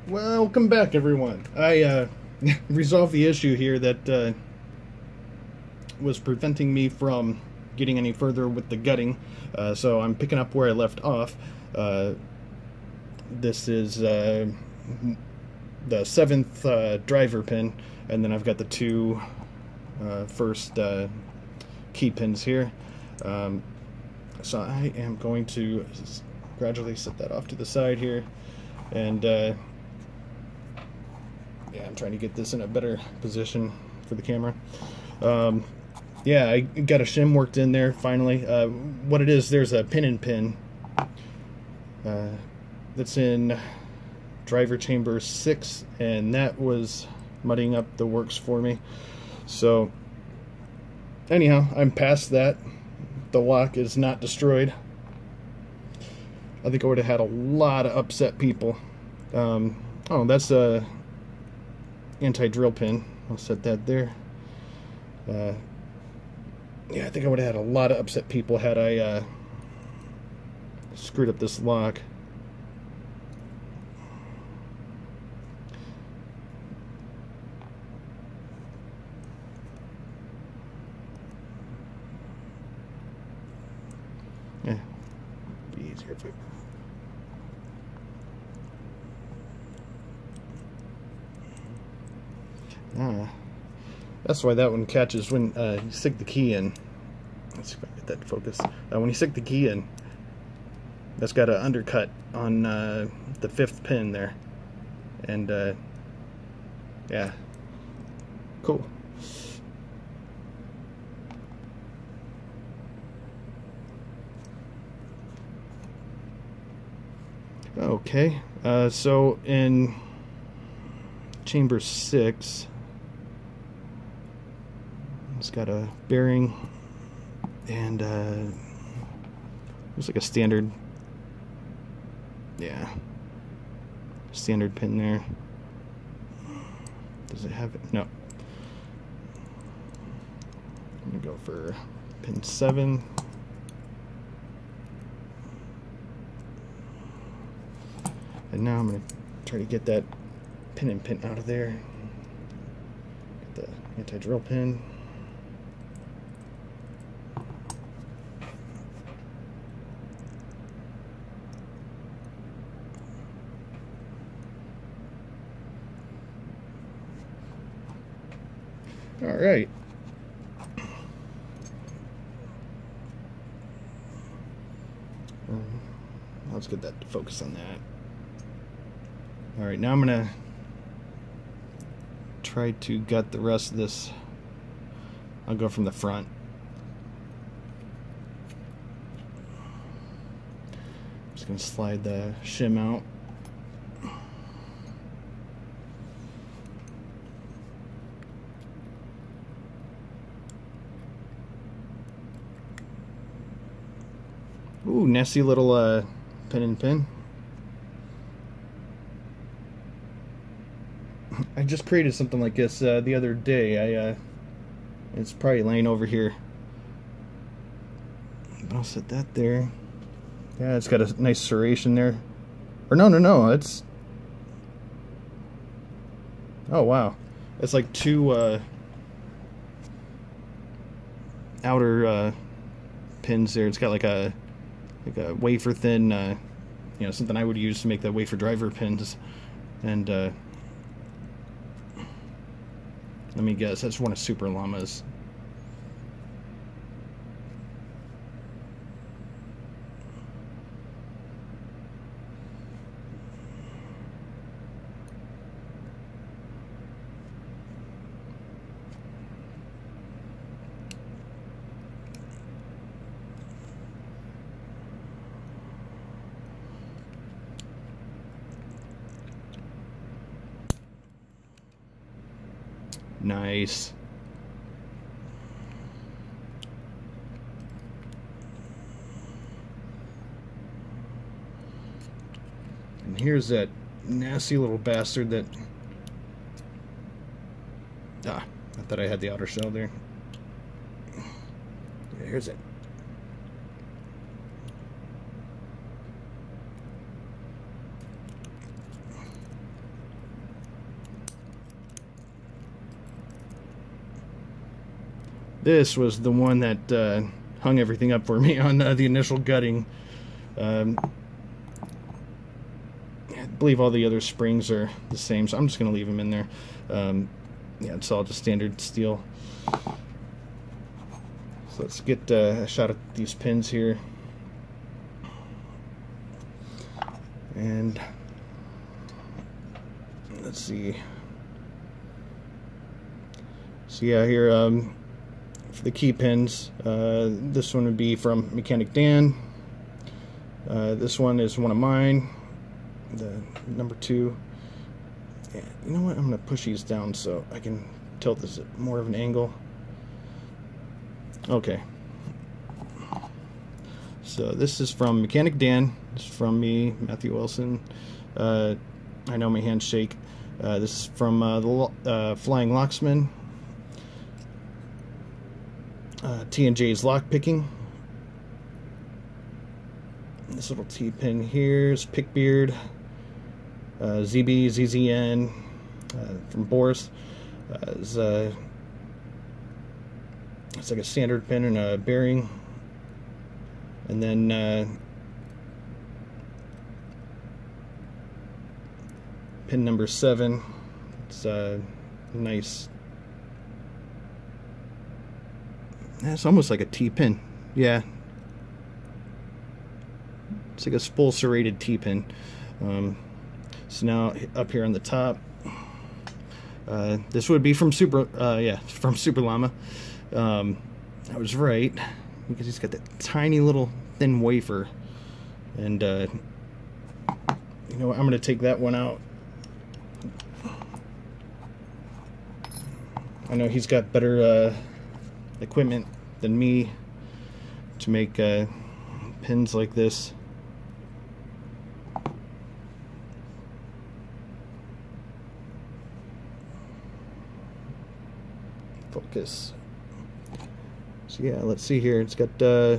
Welcome back, everyone. I resolved the issue here that was preventing me from getting any further with the gutting, so I'm picking up where I left off. This is the 7th driver pin, and then I've got the two first key pins here. So I am going to gradually set that off to the side here, and yeah, I'm trying to get this in a better position for the camera. Yeah, I got a shim worked in there finally. What it is, there's a pin that's in driver chamber 6, and that was muddying up the works for me. So anyhow, I'm past that. The lock is not destroyed. I think I would have had a lot of upset people. Oh, that's a anti-drill pin. I'll set that there. Yeah, I think I would have had a lot of upset people had I screwed up this lock. Yeah, be easier if we... That's why that one catches when you stick the key in. Let's see if I can get that to focus. When you stick the key in, that's got an undercut on the 5th pin there. And yeah, cool. Okay, so in chamber 6, it's got a bearing and looks like a standard, yeah, standard pin there. Does it have it? No. I'm gonna go for pin 7. And now I'm gonna try to get that pin out of there. Get the anti-drill pin. All right. Let's get that to focus on that. All right, now I'm gonna try to gut the rest of this. I'll go from the front. I'm just gonna slide the shim out. Ooh, nasty little pin. I just created something like this the other day. It's probably laying over here, but I'll set that there. Yeah, it's got a nice serration there. Or no, it's... Oh, wow. It's like two outer pins there. It's got like a wafer thin, you know, something I would use to make the wafer driver pins. And let me guess, that's one of Super Llama's. Nice. And here's that nasty little bastard that... I thought I had the outer shell there. Yeah, here's it. This was the one that hung everything up for me on the initial gutting. I believe all the other springs are the same, so I'm just going to leave them in there. Yeah, it's all just standard steel. So let's get a shot at these pins here. And let's see. So yeah, here for the key pins, this one would be from Mechanic Dan. This one is one of mine, the number 2. Yeah, you know what? I'm going to push these down so I can tilt this at more of an angle. Okay. So this is from Mechanic Dan. This is from me, Matthew Wilson. I know my hands shake. This is from the Flying Locksman. T&J's lock picking. This little T-pin here is Pickbeard. ZB, ZZN from Boris. It's like a standard pin and a bearing. And then pin number 7. It's nice. It's almost like a T-pin. Yeah. It's like a full serrated T-pin. So now up here on the top, this would be from Super Llama. I was right, because he's got that tiny little thin wafer. And you know what, I'm gonna take that one out. I know he's got better equipment than me to make pins like this. Focus. So yeah, let's see here. It's got I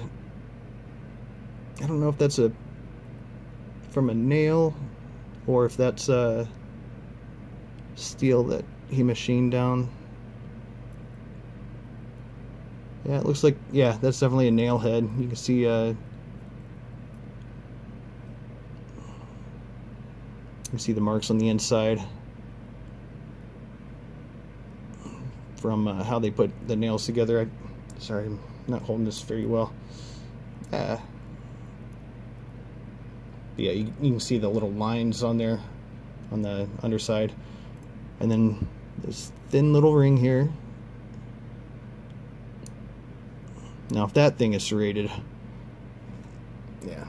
don't know if that's from a nail or if that's steel that he machined down. Yeah, it looks like, yeah, that's definitely a nail head. You can see the marks on the inside from how they put the nails together. Sorry, I'm not holding this very well. Yeah, you can see the little lines on there on the underside, and then this thin little ring here. Now if that thing is serrated, yeah, I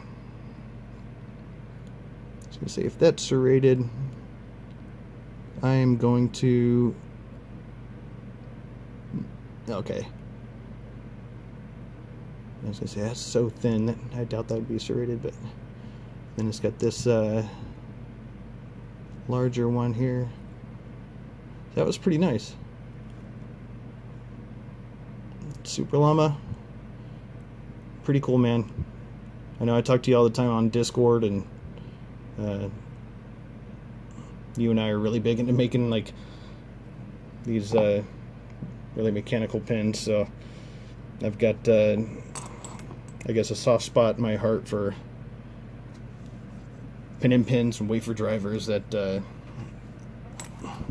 was gonna say, if that's serrated, I am going to, okay, I was gonna say that's so thin that I doubt that would be serrated, but then it's got this larger one here. That was pretty nice. Super Llama, pretty cool, man. I know I talk to you all the time on Discord, and you and I are really big into making like these really mechanical pins, so I've got I guess a soft spot in my heart for pins and wafer drivers that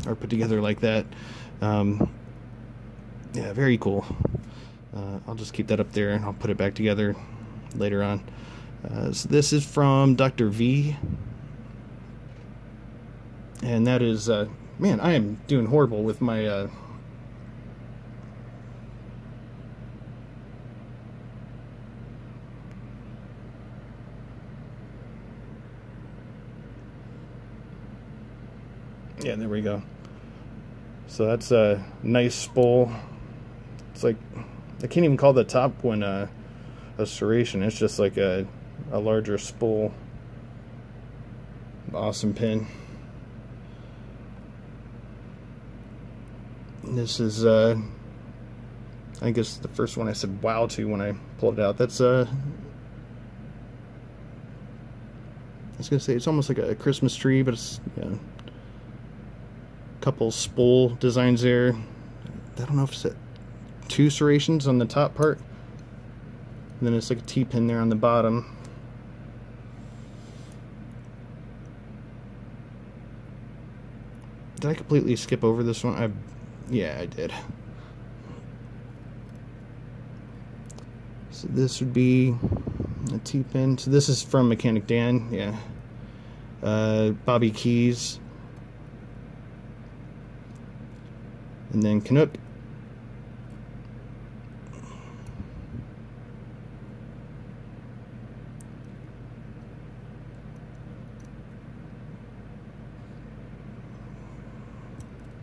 are put together like that. Yeah, very cool. I'll just keep that up there and I'll put it back together later on. So this is from Dr. V, and that is man, I am doing horrible with my yeah, there we go. So that's a nice spool. It's like, I can't even call the top one a serration. It's just like a larger spool. Awesome pin. And this is I guess the first one I said wow to when I pulled it out. That's I was gonna say it's almost like a Christmas tree, but it's, you know, couple spool designs there. I don't know if it's 2 serrations on the top part, and then it's like a T-pin there on the bottom. Did I completely skip over this one? Yeah, I did. So this would be a T-pin. So this is from Mechanic Dan, yeah. Bobby Keys. And then Canuck.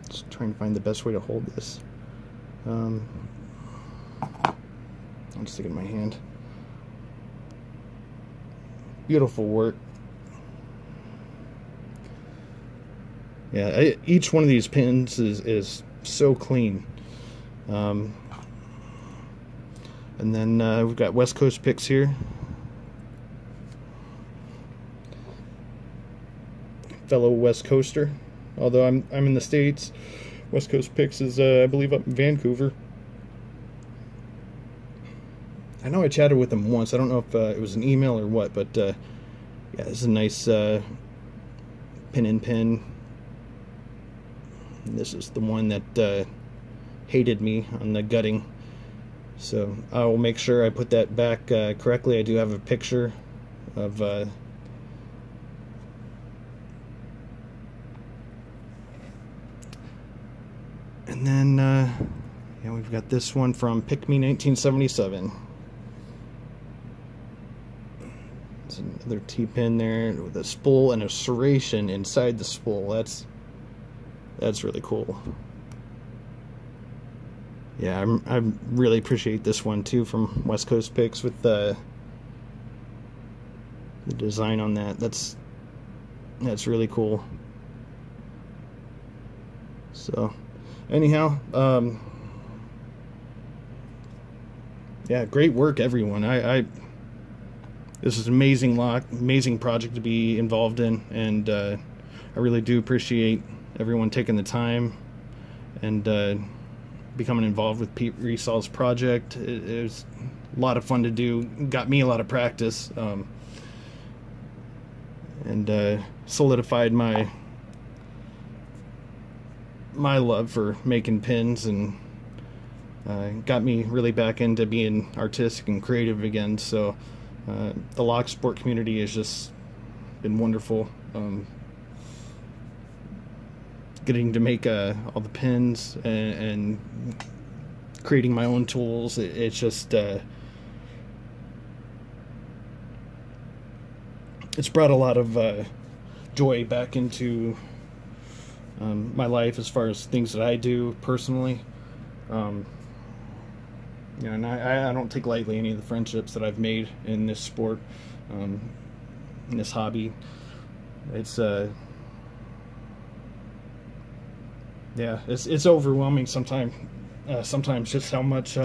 Just trying to find the best way to hold this. I'll just stick it in my hand. Beautiful work. Yeah, each one of these pins is so clean. And then we've got West Coast picks here. Fellow West Coaster. Although I'm in the States, West Coast picks is I believe up in Vancouver. I know I chatted with him once. I don't know if it was an email or what, but yeah, this is a nice pin-in-pin. This is the one that hated me on the gutting, so I will make sure I put that back correctly. I do have a picture of and then yeah, we've got this one from Pick Me 1977. It's another T-pin there with a spool and a serration inside the spool. That's really cool. Yeah, I really appreciate this one too from West Coast Picks with the design on that. That's really cool. So, anyhow, yeah, great work, everyone. This is an amazing amazing project to be involved in, and I really do appreciate everyone taking the time and becoming involved with Pete Resol's project. It was a lot of fun to do, got me a lot of practice, and solidified my love for making pins, and got me really back into being artistic and creative again. So the lock sport community has just been wonderful. Getting to make all the pins and creating my own tools, it's just it's brought a lot of joy back into my life as far as things that I do personally. You know, and I don't take lightly any of the friendships that I've made in this sport, in this hobby. It's yeah, it's overwhelming sometimes just how much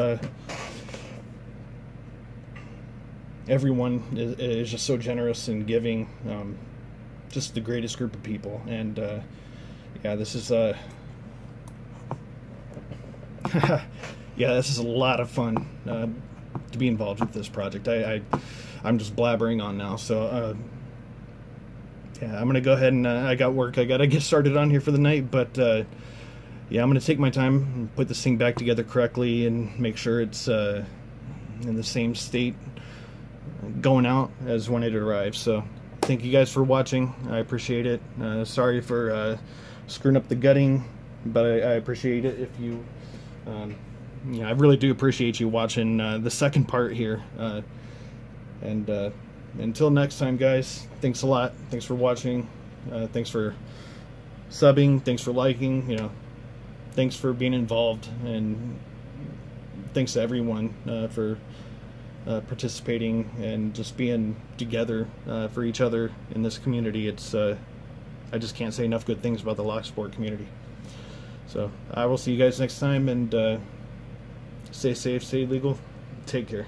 everyone is just so generous and giving. Just the greatest group of people, and yeah, this is yeah, this is a lot of fun to be involved with this project. I'm just blabbering on now, so yeah, I'm gonna go ahead and I got work I gotta get started on here for the night, but yeah, I'm gonna take my time and put this thing back together correctly and make sure it's in the same state going out as when it arrives. So thank you guys for watching. I appreciate it. Sorry for screwing up the gutting, but I appreciate it. If you yeah, I really do appreciate you watching the second part here, and until next time, guys, thanks a lot. Thanks for watching. Thanks for subbing. Thanks for liking. You know, thanks for being involved, and thanks to everyone for participating and just being together for each other in this community. It's I just can't say enough good things about the lock sport community. So I will see you guys next time, and stay safe, stay legal, take care.